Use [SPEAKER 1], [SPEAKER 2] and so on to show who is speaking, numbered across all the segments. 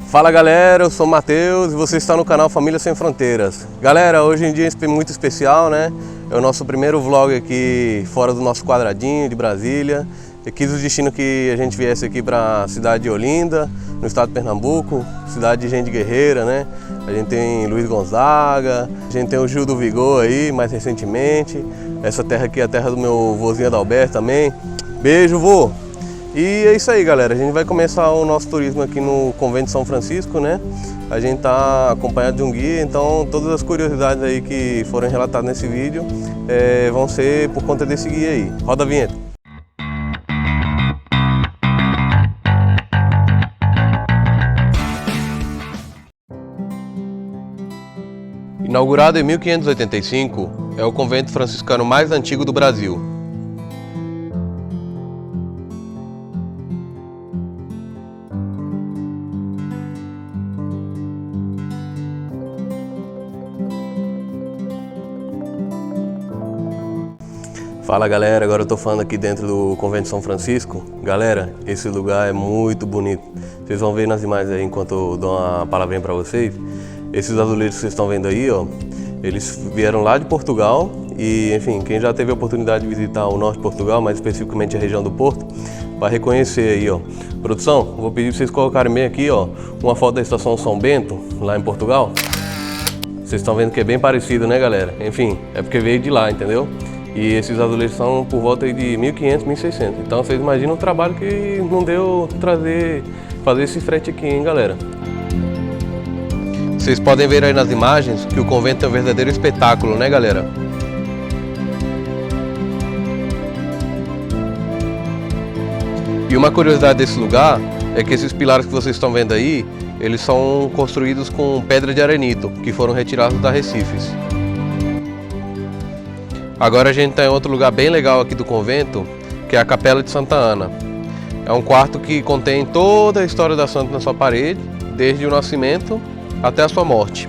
[SPEAKER 1] Fala galera, eu sou o Matheus e você está no canal Família Sem Fronteiras. Galera, hoje em dia é muito especial, né? É o nosso primeiro vlog aqui fora do nosso quadradinho de Brasília. Eu quis o destino que a gente viesse aqui para a cidade de Olinda, no estado de Pernambuco, cidade de gente guerreira, né? A gente tem Luiz Gonzaga, a gente tem o Gil do Vigor aí, mais recentemente. Essa terra aqui é a terra do meu vozinho Adalberto também. Beijo, vô! E é isso aí, galera, a gente vai começar o nosso turismo aqui no Convento de São Francisco, né? A gente tá acompanhado de um guia, então todas as curiosidades aí que foram relatadas nesse vídeo vão ser por conta desse guia aí. Roda a vinheta! Inaugurado em 1585, é o convento franciscano mais antigo do Brasil. Fala galera, agora eu tô falando aqui dentro do Convento de São Francisco. Galera, esse lugar é muito bonito. Vocês vão ver nas imagens aí enquanto eu dou uma palavrinha pra vocês. Esses azulejos que vocês estão vendo aí, ó, eles vieram lá de Portugal e, enfim, quem já teve a oportunidade de visitar o norte de Portugal, mais especificamente a região do Porto, vai reconhecer aí, ó. Produção, vou pedir pra vocês colocarem bem aqui, ó, uma foto da estação São Bento, lá em Portugal. Vocês estão vendo que é bem parecido, né, galera? Enfim, é porque veio de lá, entendeu? E esses azulejos são por volta aí de 1.500, 1.600. Então vocês imaginam o trabalho que não deu fazer esse frete aqui, hein, galera? Vocês podem ver aí nas imagens que o convento é um verdadeiro espetáculo, né, galera? E uma curiosidade desse lugar é que esses pilares que vocês estão vendo aí, eles são construídos com pedra de arenito, que foram retirados da Recifes. Agora a gente está em outro lugar bem legal aqui do convento, que é a Capela de Santa Ana. É um quarto que contém toda a história da santa na sua parede, desde o nascimento até a sua morte.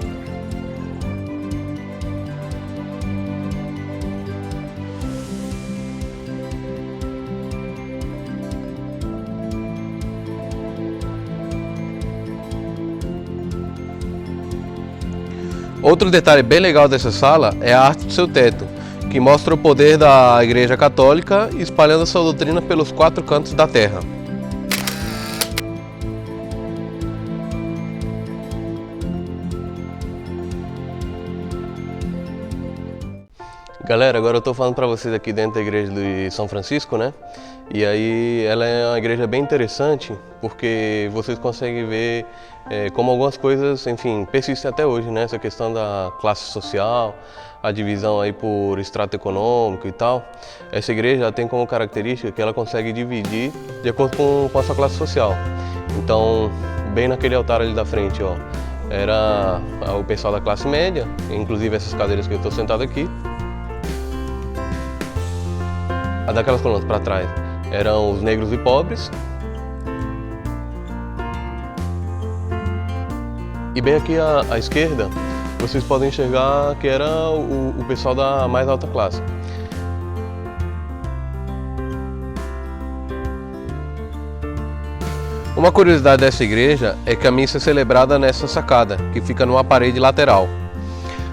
[SPEAKER 1] Outro detalhe bem legal dessa sala é a arte do seu teto, que mostra o poder da Igreja Católica espalhando a sua doutrina pelos 4 cantos da terra. Galera, agora eu tô falando para vocês aqui dentro da igreja de São Francisco, né? E aí ela é uma igreja bem interessante porque vocês conseguem ver como algumas coisas, enfim, persistem até hoje, né? Essa questão da classe social, a divisão aí por extrato econômico e tal. Essa igreja tem como característica que ela consegue dividir de acordo com a sua classe social. Então, bem naquele altar ali da frente, ó, era o pessoal da classe média, inclusive essas cadeiras que eu estou sentado aqui. A daquelas colunas para trás eram os negros e pobres. E bem aqui à esquerda, vocês podem enxergar que era o pessoal da mais alta classe. Uma curiosidade dessa igreja é que a missa é celebrada nessa sacada, que fica numa parede lateral.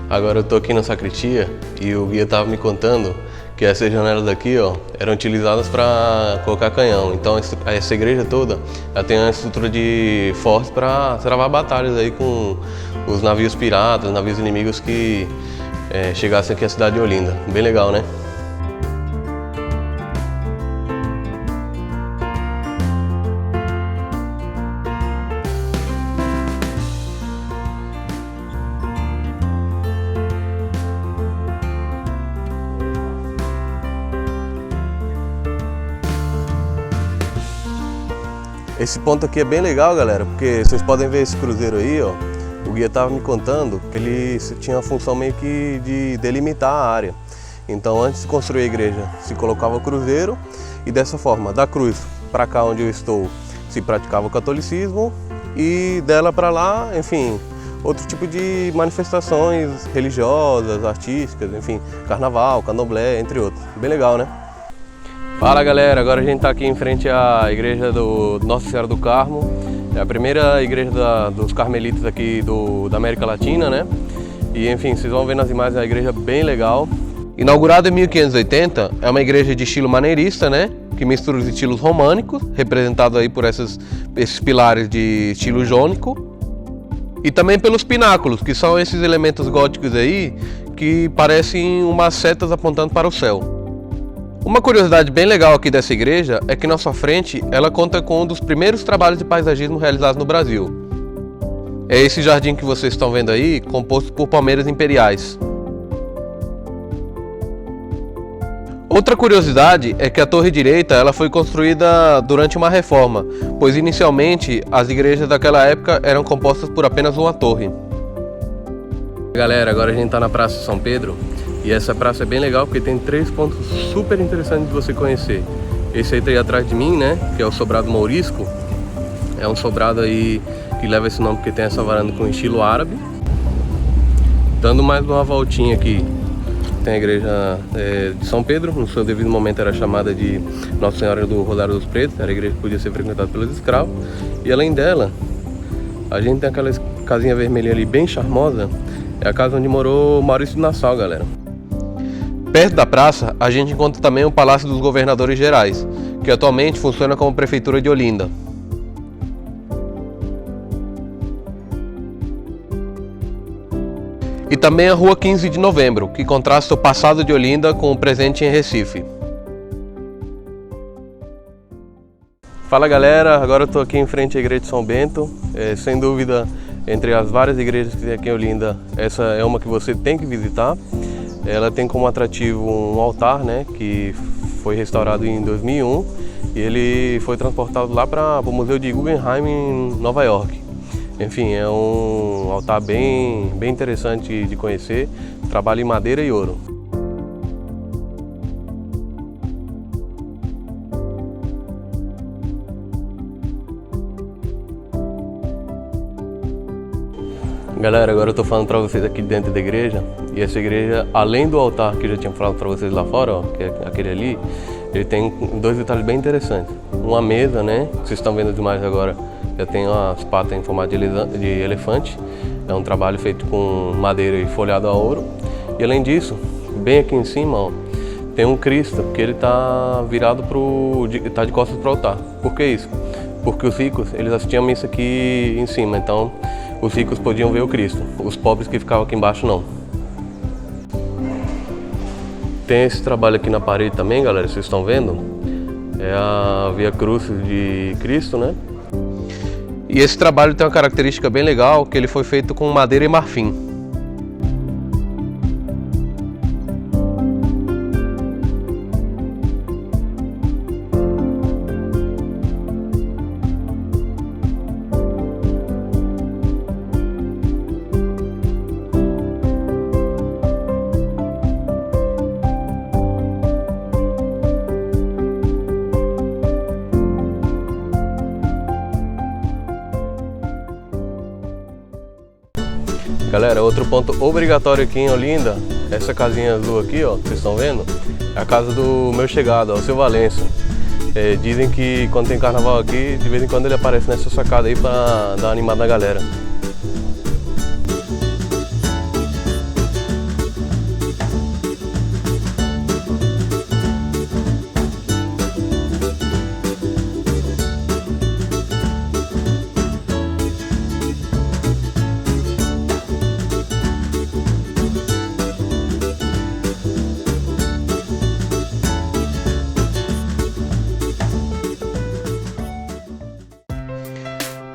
[SPEAKER 1] Agora eu tô aqui na sacristia e o guia estava me contando que essas janelas daqui, ó, eram utilizadas para colocar canhão. Então essa igreja toda, ela tem uma estrutura de fortes para travar batalhas aí com os navios piratas, navios inimigos que chegassem aqui à cidade de Olinda. Bem legal, né? Esse ponto aqui é bem legal, galera, porque vocês podem ver esse cruzeiro aí, ó. O guia estava me contando que ele tinha a função meio que de delimitar a área. Então, antes de construir a igreja, se colocava o cruzeiro e dessa forma, da cruz para cá onde eu estou, se praticava o catolicismo e dela para lá, enfim, outro tipo de manifestações religiosas, artísticas, enfim, carnaval, candomblé, entre outros. Bem legal, né? Fala galera, agora a gente está aqui em frente à igreja do Nossa Senhora do Carmo. É a primeira igreja dos carmelitas aqui da América Latina, né? E enfim, vocês vão ver nas imagens, é uma igreja bem legal. Inaugurada em 1580, é uma igreja de estilo maneirista, né? Que mistura os estilos românicos, representado aí por esses pilares de estilo jônico. E também pelos pináculos, que são esses elementos góticos aí, que parecem umas setas apontando para o céu. Uma curiosidade bem legal aqui dessa igreja é que na sua frente ela conta com um dos primeiros trabalhos de paisagismo realizados no Brasil. É esse jardim que vocês estão vendo aí, composto por palmeiras imperiais. Outra curiosidade é que a torre direita ela foi construída durante uma reforma, pois inicialmente as igrejas daquela época eram compostas por apenas uma torre. Galera, agora a gente está na Praça São Pedro e essa praça é bem legal porque tem 3 pontos super interessantes de você conhecer. Esse aí tá aí atrás de mim, né, que é o Sobrado Mourisco. É um sobrado aí que leva esse nome porque tem essa varanda com estilo árabe. Dando mais uma voltinha aqui, tem a igreja de São Pedro, no seu devido momento era chamada de Nossa Senhora do Rosário dos Pretos, era a igreja que podia ser frequentada pelos escravos. E além dela, a gente tem aquela casinha vermelha ali bem charmosa, é a casa onde morou Maurício de Nassau, galera. Perto da praça, a gente encontra também o Palácio dos Governadores Gerais, que atualmente funciona como Prefeitura de Olinda. E também a Rua 15 de Novembro, que contrasta o passado de Olinda com o presente em Recife. Fala galera, agora eu estou aqui em frente à igreja de São Bento. Sem dúvida, entre as várias igrejas que tem aqui em Olinda, essa é uma que você tem que visitar. Ela tem como atrativo um altar, né, que foi restaurado em 2001 e ele foi transportado lá para o Museu de Guggenheim em Nova York. Enfim, é um altar bem interessante de conhecer, trabalho em madeira e ouro. Galera, agora eu tô falando para vocês aqui dentro da igreja, e essa igreja, além do altar que eu já tinha falado para vocês lá fora, ó, que é aquele ali, ele tem 2 detalhes bem interessantes. Uma mesa, né, que vocês estão vendo as imagens agora, já tem as patas em formato de elefante. É um trabalho feito com madeira e folhado a ouro. E além disso, bem aqui em cima, ó, tem um Cristo, que ele está virado tá de costas para o altar. Por que isso? Porque os ricos, eles assistiam a missa aqui em cima, então os ricos podiam ver o Cristo. Os pobres que ficavam aqui embaixo, não. Tem esse trabalho aqui na parede também, galera, vocês estão vendo? É a Via Crucis de Cristo, né? E esse trabalho tem uma característica bem legal, que ele foi feito com madeira e marfim. Galera, outro ponto obrigatório aqui em Olinda, essa casinha azul aqui, ó, vocês estão vendo? É a casa do meu chegado, o seu Valença. Dizem que quando tem carnaval aqui, de vez em quando ele aparece nessa sacada aí pra dar uma animada na galera.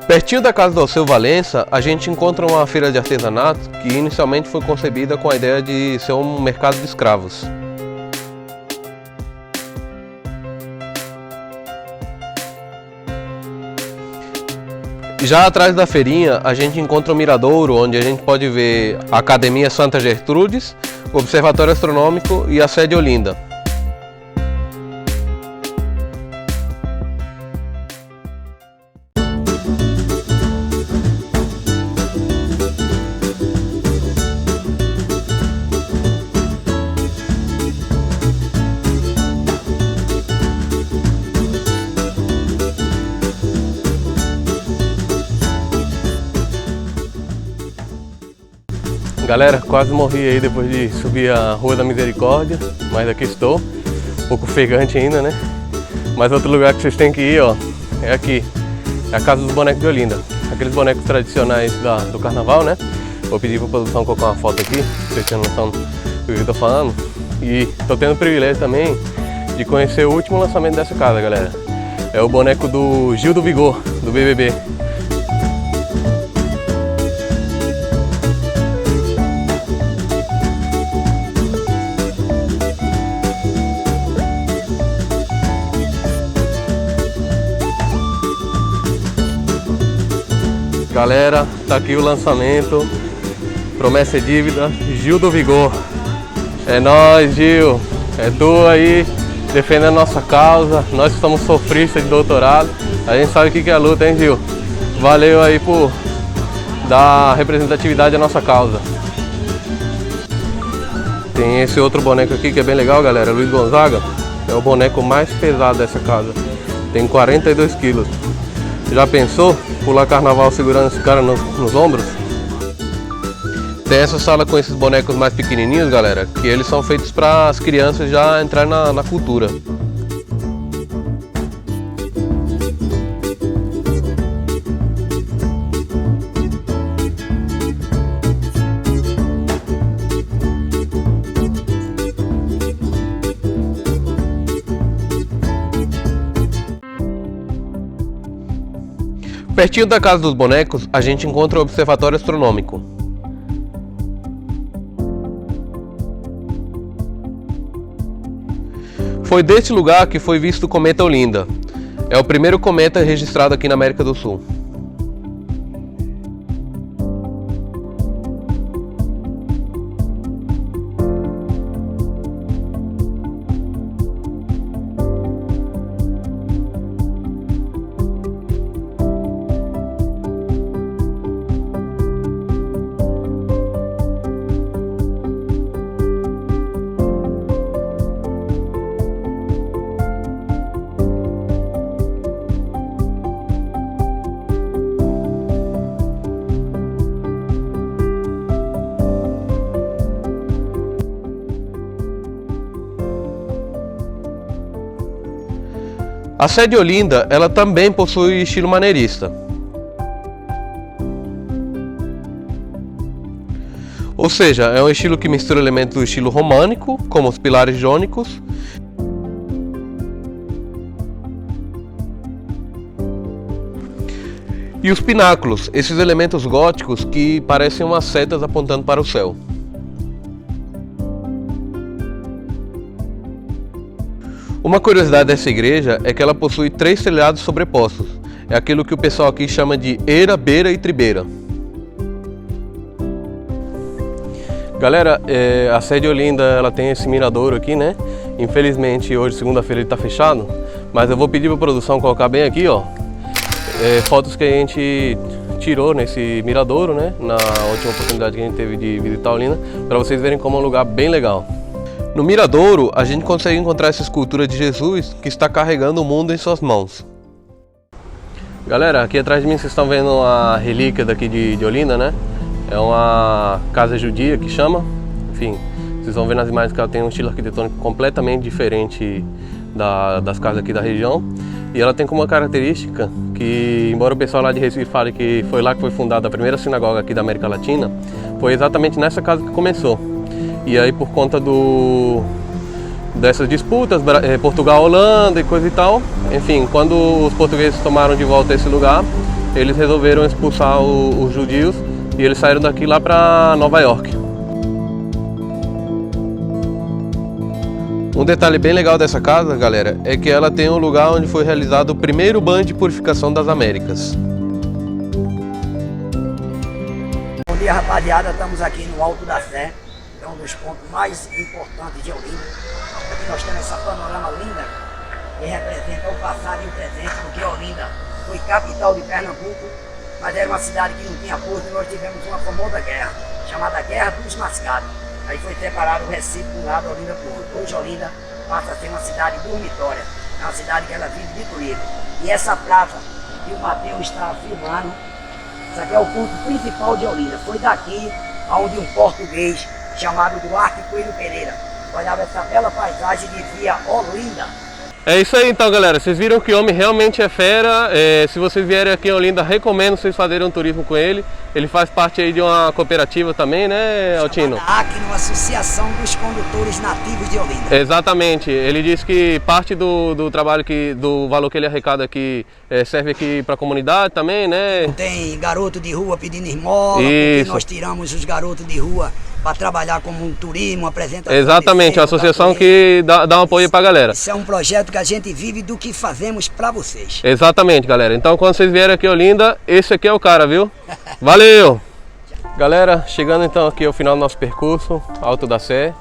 [SPEAKER 1] Pertinho da casa do Alceu Valença, a gente encontra uma feira de artesanato que inicialmente foi concebida com a ideia de ser um mercado de escravos. Já atrás da feirinha, a gente encontra o Miradouro, onde a gente pode ver a Academia Santa Gertrudes, o Observatório Astronômico e a sede Olinda. Galera, quase morri aí depois de subir a Rua da Misericórdia, mas aqui estou, um pouco ofegante ainda, né? Mas outro lugar que vocês têm que ir, ó, é aqui, é a Casa dos Bonecos de Olinda. Aqueles bonecos tradicionais do carnaval, né? Vou pedir para a produção colocar uma foto aqui, pra vocês terem noção do que eu tô falando. E tô tendo o privilégio também de conhecer o último lançamento dessa casa, galera. É o boneco do Gil do Vigor, do BBB. Galera, tá aqui o lançamento, promessa e dívida, Gil do Vigor. É nóis, Gil, é tu aí, defendendo a nossa causa, nós que somos sofristas de doutorado, a gente sabe o que é a luta, hein, Gil? Valeu aí por dar representatividade à nossa causa. Tem esse outro boneco aqui que é bem legal, galera, Luiz Gonzaga, é o boneco mais pesado dessa casa, tem 42 quilos. Já pensou pular carnaval segurando esse cara nos ombros? Tem essa sala com esses bonecos mais pequenininhos, galera, que eles são feitos para as crianças já entrarem na cultura. Pertinho da Casa dos Bonecos, a gente encontra o Observatório Astronômico. Foi deste lugar que foi visto o cometa Olinda. É o primeiro cometa registrado aqui na América do Sul. A sede Olinda, ela também possui estilo maneirista. Ou seja, é um estilo que mistura elementos do estilo românico, como os pilares jônicos, e os pináculos, esses elementos góticos que parecem umas setas apontando para o céu. Uma curiosidade dessa igreja é que ela possui 3 telhados sobrepostos. É aquilo que o pessoal aqui chama de eira, beira e tribeira. Galera, a sede Olinda, ela tem esse miradouro aqui, né? Infelizmente hoje, segunda-feira, ele está fechado, mas eu vou pedir para a produção colocar bem aqui, ó, fotos que a gente tirou nesse miradouro, né? Na última oportunidade que a gente teve de visitar Olinda, para vocês verem como é um lugar bem legal. No miradouro, a gente consegue encontrar essa escultura de Jesus que está carregando o mundo em suas mãos. Galera, aqui atrás de mim vocês estão vendo a relíquia daqui de Olinda, né? É uma casa judia que chama. Enfim, vocês vão ver nas imagens que ela tem um estilo arquitetônico completamente diferente das casas aqui da região. E ela tem como uma característica que, embora o pessoal lá de Recife fale que foi lá que foi fundada a primeira sinagoga aqui da América Latina, foi exatamente nessa casa que começou. E aí, por conta dessas disputas, Portugal, Holanda e coisa e tal, enfim, quando os portugueses tomaram de volta esse lugar, eles resolveram expulsar os judeus e eles saíram daqui lá para Nova York. Um detalhe bem legal dessa casa, galera, é que ela tem um lugar onde foi realizado o primeiro banho de purificação das Américas.
[SPEAKER 2] Bom dia, rapaziada, estamos aqui no Alto da Sé. É um dos pontos mais importantes de Olinda. Aqui nós temos essa panorama linda que representa o passado e o presente, porque Olinda foi capital de Pernambuco, mas era uma cidade que não tinha porto e nós tivemos uma famosa guerra, chamada Guerra dos Mascados. Aí foi separado o Recife de um lado, Olinda por outro. Hoje Olinda passa a ser uma cidade dormitória, é uma cidade que ela vive de turismo. E essa praça que o Matheus está filmando, isso aqui é o ponto principal de Olinda. Foi daqui onde um português chamado Duarte Coelho Pereira olhava essa bela paisagem e dizia: ó Olinda.
[SPEAKER 1] É isso aí então, galera, vocês viram que o homem realmente é fera. Se vocês vierem aqui em Olinda, recomendo vocês fazerem um turismo com ele. Ele faz parte aí de uma cooperativa também, né, Altino?
[SPEAKER 2] ACNO, Associação dos Condutores Nativos de Olinda.
[SPEAKER 1] Exatamente, ele disse que parte do trabalho, do valor que ele arrecada aqui, serve aqui para a comunidade também, né?
[SPEAKER 2] Tem garoto de rua pedindo esmola, porque nós tiramos os garotos de rua para trabalhar como um turismo, apresentação.
[SPEAKER 1] Exatamente, a associação que dá um apoio para a galera.
[SPEAKER 2] Isso é um projeto que a gente vive do que fazemos para vocês.
[SPEAKER 1] Exatamente, galera. Então quando vocês vierem aqui em Olinda, esse aqui é o cara, viu? Valeu! Galera, chegando então aqui ao final do nosso percurso, Alto da Sé.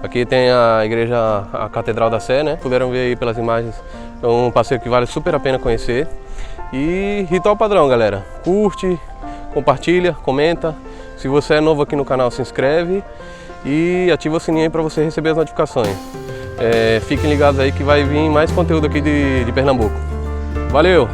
[SPEAKER 1] Aqui tem a igreja, a Catedral da Sé, né? Puderam ver aí pelas imagens, é um passeio que vale super a pena conhecer. E ritual padrão, galera. Curte, compartilha, comenta. Se você é novo aqui no canal, se inscreve e ativa o sininho aí para você receber as notificações. Fiquem ligados aí que vai vir mais conteúdo aqui de Pernambuco. Valeu!